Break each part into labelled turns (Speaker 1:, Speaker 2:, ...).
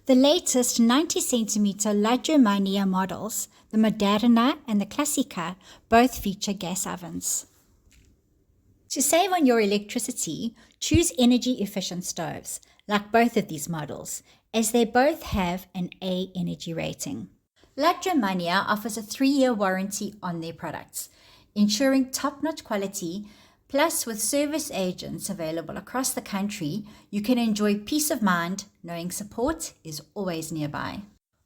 Speaker 1: The latest 90cm La Germania models, the Moderna and the Classica, both feature gas ovens. To save on your electricity, choose energy-efficient stoves, like both of these models, as they both have an A energy rating. La Germania offers a 3-year warranty on their products, ensuring top-notch quality. Plus, with service agents available across the country, you can enjoy peace of mind knowing support is always nearby.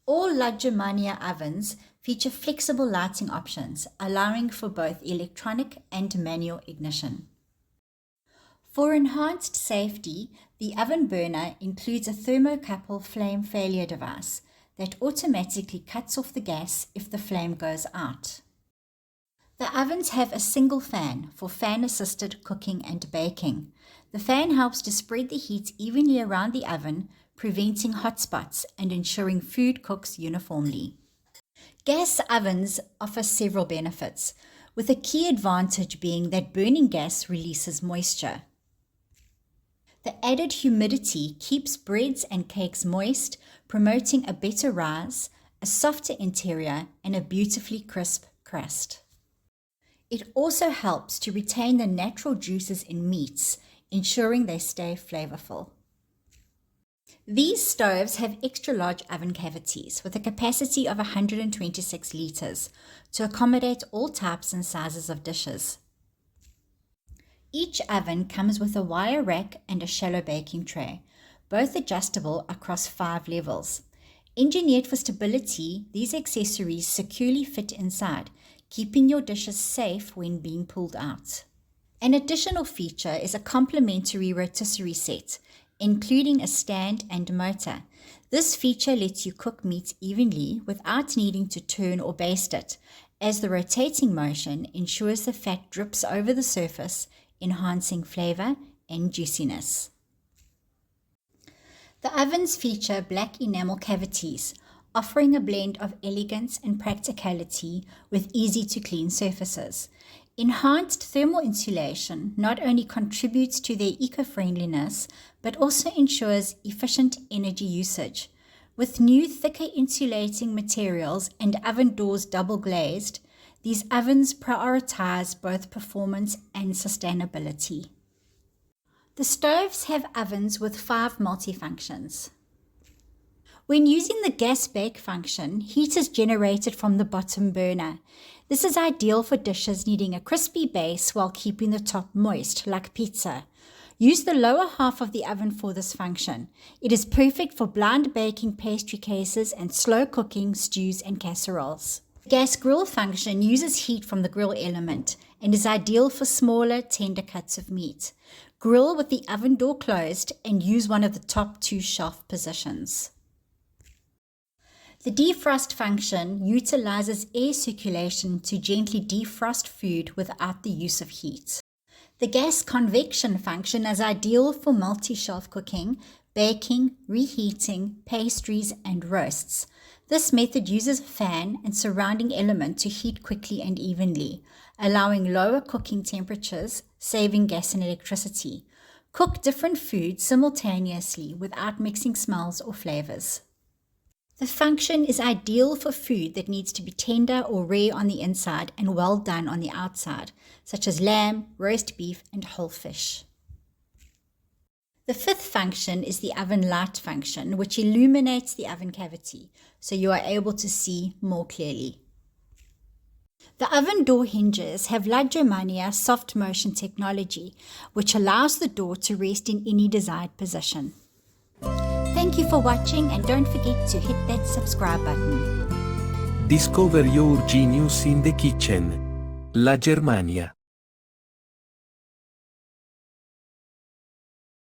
Speaker 1: All La Germania ovens feature flexible lighting options, allowing for both electronic and manual ignition. For enhanced safety, the oven burner includes a thermocouple flame failure device that automatically cuts off the gas if the flame goes out. The ovens have a single fan for fan-assisted cooking and baking. The fan helps to spread the heat evenly around the oven, preventing hot spots and ensuring food cooks uniformly. Gas ovens offer several benefits, with a key advantage being that burning gas releases moisture. The added humidity keeps breads and cakes moist, promoting a better rise, a softer interior, and a beautifully crisp crust. It also helps to retain the natural juices in meats, ensuring they stay flavorful. These stoves have extra large oven cavities with a capacity of 126 liters to accommodate all types and sizes of dishes. Each oven comes with a wire rack and a shallow baking tray, both adjustable across 5 levels. Engineered for stability, these accessories securely fit inside, keeping your dishes safe when being pulled out. An additional feature is a complementary rotisserie set, including a stand and motor. This feature lets you cook meat evenly without needing to turn or baste it, as the rotating motion ensures the fat drips over the surface, enhancing flavor and juiciness. The ovens feature black enamel cavities, offering a blend of elegance and practicality with easy-to-clean surfaces. Enhanced thermal insulation not only contributes to their eco-friendliness, but also ensures efficient energy usage. With new, thicker insulating materials and oven doors double-glazed, these ovens prioritize both performance and sustainability. The stoves have ovens with 5 multifunctions. When using the gas bake function, heat is generated from the bottom burner. This is ideal for dishes needing a crispy base while keeping the top moist, like pizza. Use the lower half of the oven for this function. It is perfect for blind baking pastry cases and slow cooking stews and casseroles. The gas grill function uses heat from the grill element and is ideal for smaller, tender cuts of meat. Grill with the oven door closed and use one of the top 2 shelf positions. The defrost function utilizes air circulation to gently defrost food without the use of heat. The gas convection function is ideal for multi-shelf cooking, baking, reheating, pastries, and roasts. This method uses a fan and surrounding element to heat quickly and evenly, allowing lower cooking temperatures, saving gas and electricity. Cook different foods simultaneously without mixing smells or flavors. The function is ideal for food that needs to be tender or rare on the inside and well done on the outside, such as lamb, roast beef, and whole fish. The 5th function is the oven light function, which illuminates the oven cavity, so you are able to see more clearly. The oven door hinges have La Germania soft motion technology, which allows the door to rest in any desired position. Thank you for watching, and don't forget to hit that subscribe button.
Speaker 2: Discover your genius in the kitchen. La Germania.